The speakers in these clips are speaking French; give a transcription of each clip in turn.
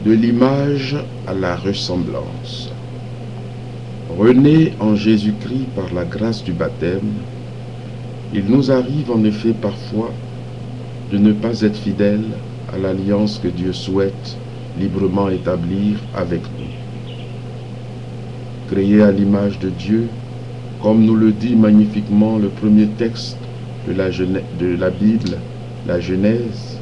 De l'image à la ressemblance. Renés en Jésus-Christ par la grâce du baptême, il nous arrive en effet parfois de ne pas être fidèles à l'alliance que Dieu souhaite librement établir avec nous. Créés à l'image de Dieu, comme nous le dit magnifiquement le premier texte de la Bible, la Genèse,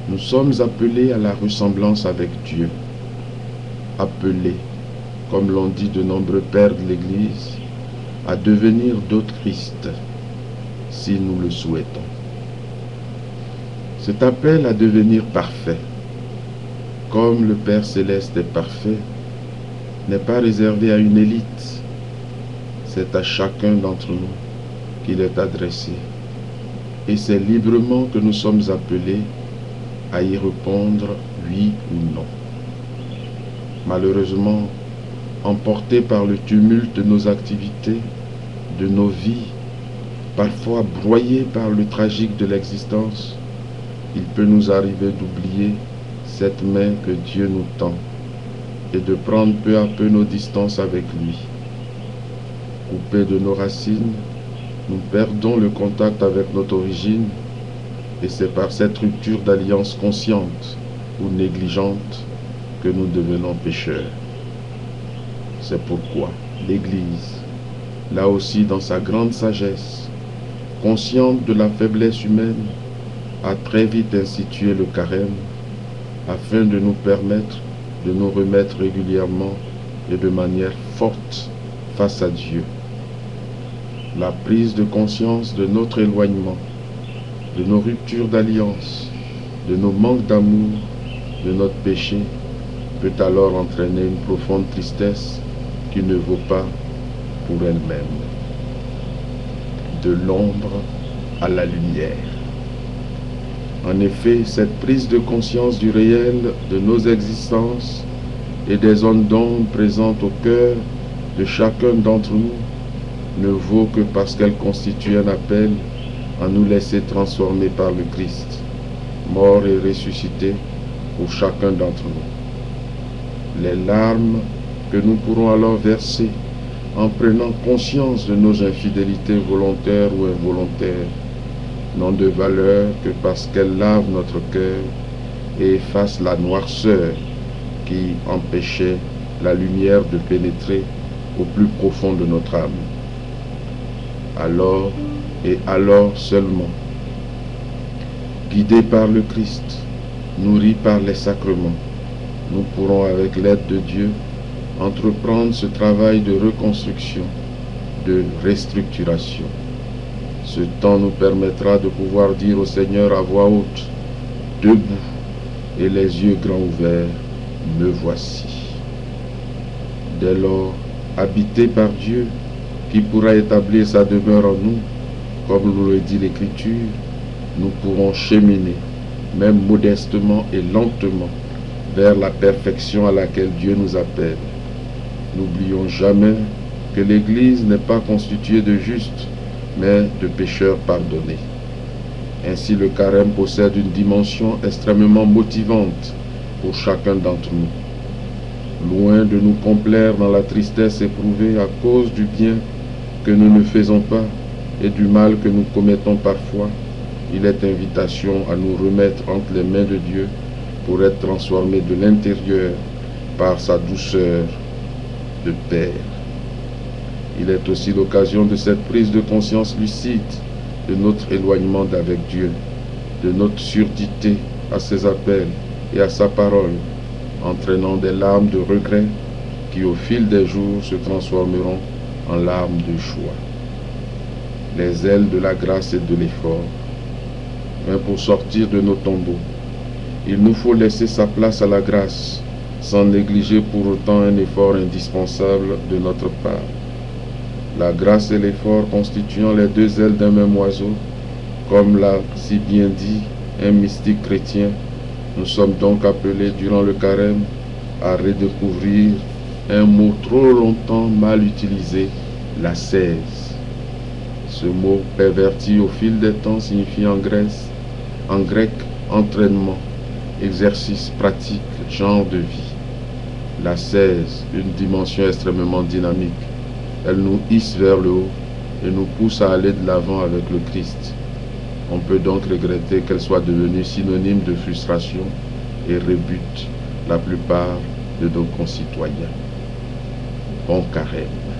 nous sommes appelés à la ressemblance avec Dieu. Appelés, comme l'ont dit de nombreux pères de l'Église, à devenir d'autres Christ, si nous le souhaitons. Cet appel à devenir parfait, comme le Père Céleste est parfait, n'est pas réservé à une élite. C'est à chacun d'entre nous qu'il est adressé. Et c'est librement que nous sommes appelés à y répondre oui ou non. Malheureusement, emportés par le tumulte de nos activités, de nos vies, parfois broyés par le tragique de l'existence, il peut nous arriver d'oublier cette main que Dieu nous tend et de prendre peu à peu nos distances avec lui. Coupés de nos racines, nous perdons le contact avec notre origine et c'est par cette rupture d'alliance consciente ou négligente que nous devenons pécheurs. C'est pourquoi l'Église, là aussi dans sa grande sagesse, consciente de la faiblesse humaine, a très vite institué le carême afin de nous permettre de nous remettre régulièrement et de manière forte face à Dieu. La prise de conscience de notre éloignement, de nos ruptures d'alliance, de nos manques d'amour, de notre péché, peut alors entraîner une profonde tristesse qui ne vaut pas pour elle-même. De l'ombre à la lumière. En effet, cette prise de conscience du réel de nos existences et des zones d'ombre présentes au cœur de chacun d'entre nous ne vaut que parce qu'elle constitue un appel à nous laisser transformer par le Christ, mort et ressuscité pour chacun d'entre nous. Les larmes que nous pourrons alors verser en prenant conscience de nos infidélités volontaires ou involontaires n'ont de valeur que parce qu'elles lavent notre cœur et effacent la noirceur qui empêchait la lumière de pénétrer au plus profond de notre âme. Alors et alors seulement, guidés par le Christ, nourris par les sacrements, nous pourrons avec l'aide de Dieu entreprendre ce travail de reconstruction, de restructuration. Ce temps nous permettra de pouvoir dire au Seigneur à voix haute, debout et les yeux grands ouverts, me voici. Dès lors, habité par Dieu, qui pourra établir sa demeure en nous, comme nous le dit l'Écriture, nous pourrons cheminer, même modestement et lentement, vers la perfection à laquelle Dieu nous appelle. N'oublions jamais que l'Église n'est pas constituée de justes, mais de pécheurs pardonnés. Ainsi, le carême possède une dimension extrêmement motivante pour chacun d'entre nous. Loin de nous complaire dans la tristesse éprouvée à cause du bien que nous ne faisons pas et du mal que nous commettons parfois, il est invitation à nous remettre entre les mains de Dieu pour être transformés de l'intérieur par sa douceur de Père. Il est aussi l'occasion de cette prise de conscience lucide de notre éloignement d'avec Dieu, de notre surdité à ses appels et à sa parole, entraînant des larmes de regret qui au fil des jours se transformeront en larmes de joie. Les ailes de la grâce et de l'effort. Mais pour sortir de nos tombeaux, il nous faut laisser sa place à la grâce, sans négliger pour autant un effort indispensable de notre part. La grâce et l'effort constituant les deux ailes d'un même oiseau, comme l'a si bien dit un mystique chrétien, nous sommes donc appelés durant le carême à redécouvrir un mot trop longtemps mal utilisé, l'ascèse. Ce mot perverti au fil des temps signifie en grec entraînement exercice pratique, genre de vie. La 16, une dimension extrêmement dynamique. Elle nous hisse vers le haut et nous pousse à aller de l'avant avec le Christ. On peut donc regretter qu'elle soit devenue synonyme de frustration et rebute la plupart de nos concitoyens. Bon carême.